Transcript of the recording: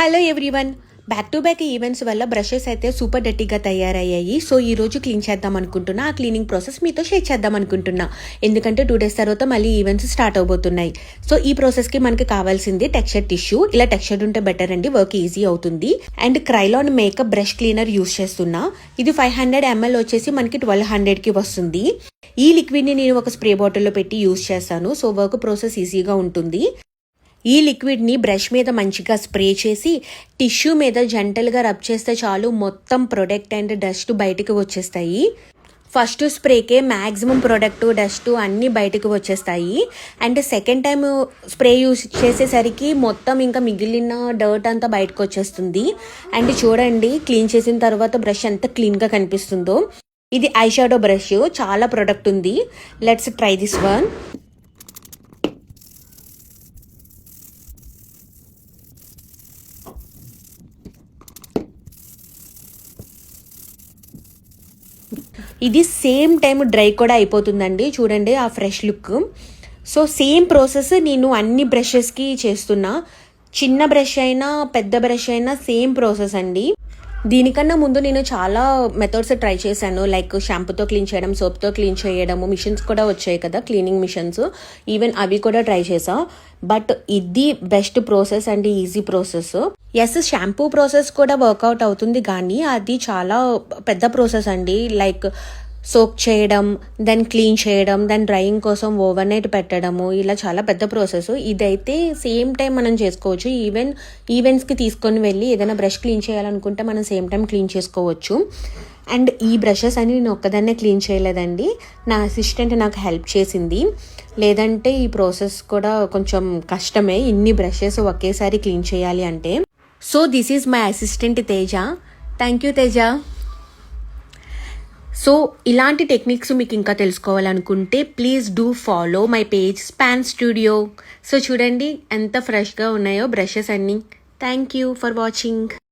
Hello everyone, back to back events వల్ల brushes అయితే super డర్టీగా తయారయ్యాయి. సో ఈ రోజు క్లీన్ చేద్దాం అనుకుంటున్నా. ఆ క్లీనింగ్ ప్రాసెస్ మీతో షేర్ చేద్దాం అనుకుంటున్నా. ఎందుకంటే 2 days తర్వాత మళ్ళీ ఈవెంట్స్ స్టార్ట్ అవబోతున్నాయి. సో ఈ ప్రాసెస్కి మనకి కావాల్సింది టెక్స్చర్ టిష్యూ. ఇలా టెక్స్చర్ ఉంటే బెటర్ అండి, వర్క్ ఈజీ అవుతుంది. And Krylon makeup brush cleaner use చేస్తున్నా. ఇది 500 ml వచ్చేసి మనకి 1200కి వస్తుంది. ఈ లిక్విడ్ని నేను ఒక స్ప్రే బాటిల్లో పెట్టి యూస్ చేస్తాను. సో వర్క్ ప్రాసెస్ ఈజీగా ఉంటుంది. ఈ లిక్విడ్ని బ్రష్ మీద మంచిగా స్ప్రే చేసి టిష్యూ మీద జెంటల్గా రబ్ చేస్తే చాలు, మొత్తం ప్రొడక్ట్ అండ్ డస్ట్ బయటకు వచ్చేస్తాయి. ఫస్ట్ స్ప్రేకే మ్యాక్సిమం ప్రొడక్ట్ డస్ట్ అన్నీ బయటకు వచ్చేస్తాయి. And second time spray use చేసేసరికి మొత్తం ఇంకా మిగిలిన డర్ట్ అంతా బయటకు వచ్చేస్తుంది. అండ్ చూడండి, క్లీన్ చేసిన తర్వాత బ్రష్ ఎంత క్లీన్గా కనిపిస్తుందో. ఇది ఐ షాడో బ్రష్, చాలా ప్రొడక్ట్ ఉంది. Let's try this one. ఇది సేమ్ టైం డ్రై కూడా అయిపోతుందండి. చూడండి ఆ fresh look. So same process నేను అన్ని బ్రషెస్కి చేస్తున్నా. చిన్న బ్రష్ అయినా పెద్ద బ్రష్ అయినా సేమ్ ప్రాసెస్ అండి. దీనికన్నా ముందు నేను చాలా మెథడ్స్ ట్రై చేశాను. లైక్ షాంపూతో క్లీన్ చేయడం, సోప్తో క్లీన్ చేయడము, మిషన్స్ కూడా వచ్చాయి కదా క్లీనింగ్ మిషన్స్, ఈవెన్ అవి కూడా ట్రై చేసా. బట్ ఇది బెస్ట్ ప్రాసెస్ అండి, easy process. Yes, shampoo process కూడా వర్కౌట్ అవుతుంది, కానీ అది చాలా పెద్ద ప్రాసెస్ అండి. లైక్ సోక్ చేయడం, దెన్ క్లీన్ చేయడం, దెన్ డ్రైయింగ్ కోసం ఓవర్ నైట్ పెట్టడము, ఇలా చాలా పెద్ద ప్రాసెస్. ఇదైతే సేమ్ టైం మనం చేసుకోవచ్చు. ఈవెన్ ఈవెంట్స్కి తీసుకొని వెళ్ళి ఏదైనా బ్రష్ క్లీన్ చేయాలనుకుంటే మనం సేమ్ టైం క్లీన్ చేసుకోవచ్చు. అండ్ ఈ బ్రషెస్ అని నేను ఒక్కదాన్నే క్లీన్ చేయలేదండి, నా అసిస్టెంట్ నాకు హెల్ప్ చేసింది. లేదంటే ఈ ప్రాసెస్ కూడా కొంచెం కష్టమే, ఇన్ని బ్రషెస్ ఒకేసారి క్లీన్ చేయాలి అంటే. So this is my assistant Teja. Thank you Teja. So ఇలాంటి టెక్నిక్స్ మీకు ఇంకా తెలుసుకోవాలనుకుంటే please do follow my page span studio. So చూడండి ఎంత ఫ్రెష్గా ఉన్నాయో బ్రషెస్ అన్నీ. Thank you for watching.